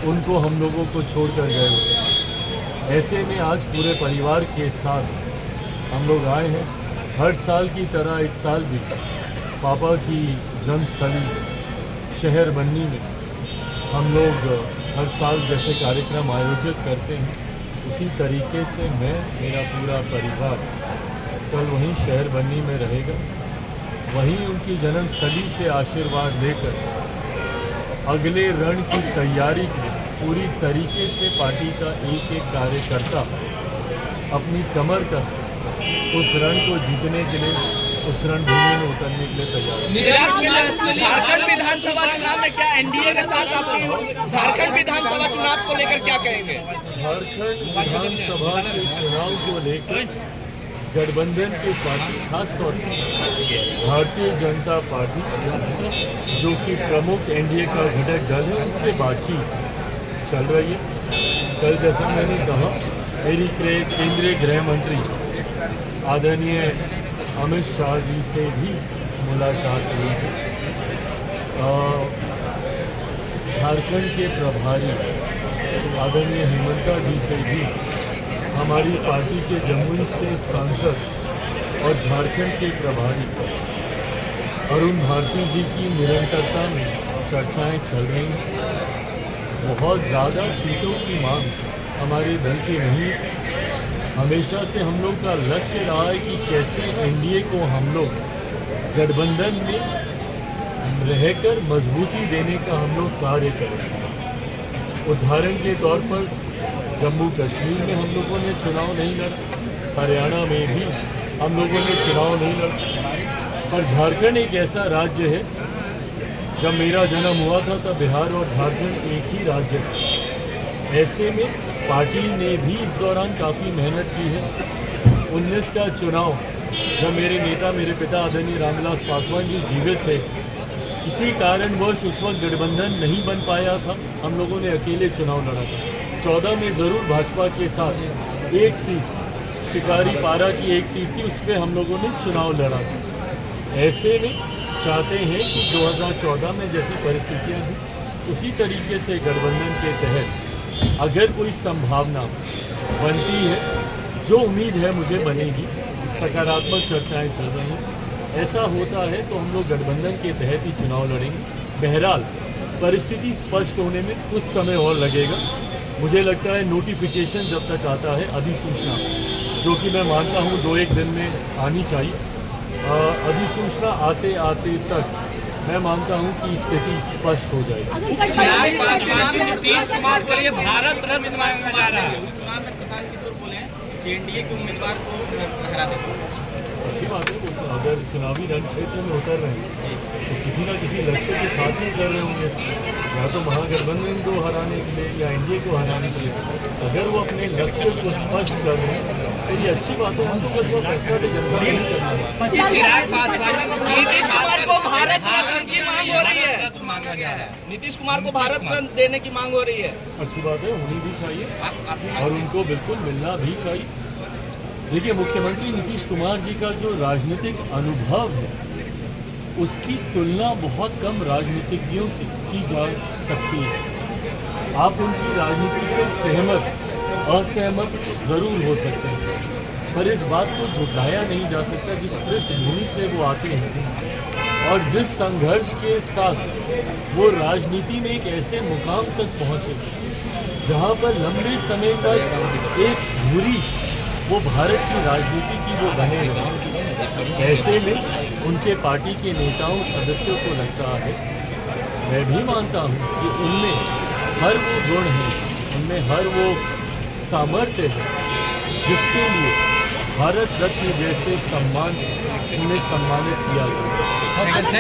उनको हम लोगों को छोड़कर गए होते। ऐसे में आज पूरे परिवार के साथ हम लोग आए हैं। हर साल की तरह इस साल भी पापा की जन्मस्थली शहर बन्नी में हम लोग हर साल जैसे कार्यक्रम आयोजित करते हैं, उसी तरीके से मैं, मेरा पूरा परिवार कल वहीं शहर बन्नी में रहेगा। वहीं उनकी जन्मस्थली से आशीर्वाद लेकर अगले रण की तैयारी की पूरी तरीके से पार्टी का एक एक कार्यकर्ता अपनी कमर कस उस रण को जीतने के लिए, उस रणभूमि में उतरने के लिए तैयार। झारखंड विधानसभा चुनाव में क्या एनडीए के साथ आप झारखंड विधानसभा चुनाव को लेकर क्या कहेंगे? झारखंड विधानसभा के चुनाव को लेकर गठबंधन के साथ खास तौर पर भारतीय जनता पार्टी जो कि प्रमुख एनडीए का घटक दल है, उससे बातचीत चल रही है। कल जैसा मैंने कहा, मेरी से केंद्रीय गृह मंत्री आदरणीय अमित शाह जी से भी मुलाकात हुई है। झारखंड के प्रभारी आदरणीय हेमंता जी से भी हमारी पार्टी के जमुई से सांसद और झारखंड के प्रभारी अरुण भारती जी की निरंतरता में चर्चाएं चल रही हैं। बहुत ज़्यादा सीटों की मांग हमारे दल की नहीं। हमेशा से हम लोग का लक्ष्य रहा है कि कैसे एनडीए को हम लोग गठबंधन में रहकर मजबूती देने का हम लोग कार्य करें। उदाहरण के तौर पर जम्मू कश्मीर में हम लोगों ने चुनाव नहीं लड़ा, हरियाणा में भी हम लोगों ने चुनाव नहीं लड़ा, पर झारखंड एक ऐसा राज्य है, जब मेरा जन्म हुआ था तब बिहार और झारखंड एक ही राज्य था। ऐसे में पार्टी ने भी इस दौरान काफ़ी मेहनत की है। 19 का चुनाव जब मेरे नेता, मेरे पिता आदरणीय रामविलास पासवान जी जीवित थे, किसी कारणवश उस वक्त गठबंधन नहीं बन पाया था, हम लोगों ने अकेले चुनाव लड़ा था। 14 में ज़रूर भाजपा के साथ एक सीट, शिकारी पारा की एक सीट थी, उस पर हम लोगों ने चुनाव लड़ा था। ऐसे में चाहते हैं कि 2014 में जैसी परिस्थितियाँ थी उसी तरीके से गठबंधन के तहत अगर कोई संभावना बनती है, जो उम्मीद है मुझे बनेगी, सकारात्मक चर्चाएं चल रही हैं, ऐसा होता है तो हम लोग गठबंधन के तहत ही चुनाव लड़ेंगे। बहरहाल परिस्थिति स्पष्ट होने में कुछ समय और लगेगा। मुझे लगता है नोटिफिकेशन जब तक आता है, अधिसूचना जो कि मैं मानता हूँ 2-1 दिन में आनी चाहिए, अधिसूचना आते आते तक मैं मानता हूं कि स्थिति स्पष्ट हो जाएगी। नीतीश कुमार के लिए भारत रत्न मांगा जा रहा है। चुनाव में प्रशांत किशोर बोले कि एनडीए के उम्मीदवार को हरा देंगे। अच्छी बात है, तो अगर चुनावी रण क्षेत्र में उतर रहे हैं तो किसी न किसी लक्ष्य के साथ ही कर रहे होंगे, या तो महागठबंधन को हराने के लिए या एनडीए को हराने के लिए। अगर वो अपने लक्ष्य को स्पष्ट कर रहे हैं तो ये अच्छी बात है। हम लोग वो फैसला तो जनता नहीं करना है। नीतीश कुमार को भारत रत्न की मांग हो रही है, मांगा जा रहा है। नीतीश कुमार को भारत रत्न देने की मांग हो रही है। अच्छी बात है, होनी भी चाहिए और उनको बिल्कुल मिलना भी चाहिए। देखिए, मुख्यमंत्री नीतीश कुमार जी का जो राजनीतिक अनुभव है, उसकी तुलना बहुत कम राजनीतिज्ञों से की जा सकती है। आप उनकी राजनीति से सहमत, असहमत ज़रूर हो सकते हैं, पर इस बात को झुकाया नहीं जा सकता जिस पृष्ठभूमि से वो आते हैं और जिस संघर्ष के साथ वो राजनीति में एक ऐसे मुकाम तक पहुँचे जहाँ पर लंबे समय तक एक धुरी वो भारत की राजनीति की वो बने रहे। ऐसे में उनके पार्टी के नेताओं, सदस्यों को लगता है, मैं भी मानता हूँ कि उनमें हर वो गुण है, उनमें हर वो सामर्थ्य है जिसके लिए भारत रत्न जैसे सम्मान से उन्हें सम्मानित किया गया।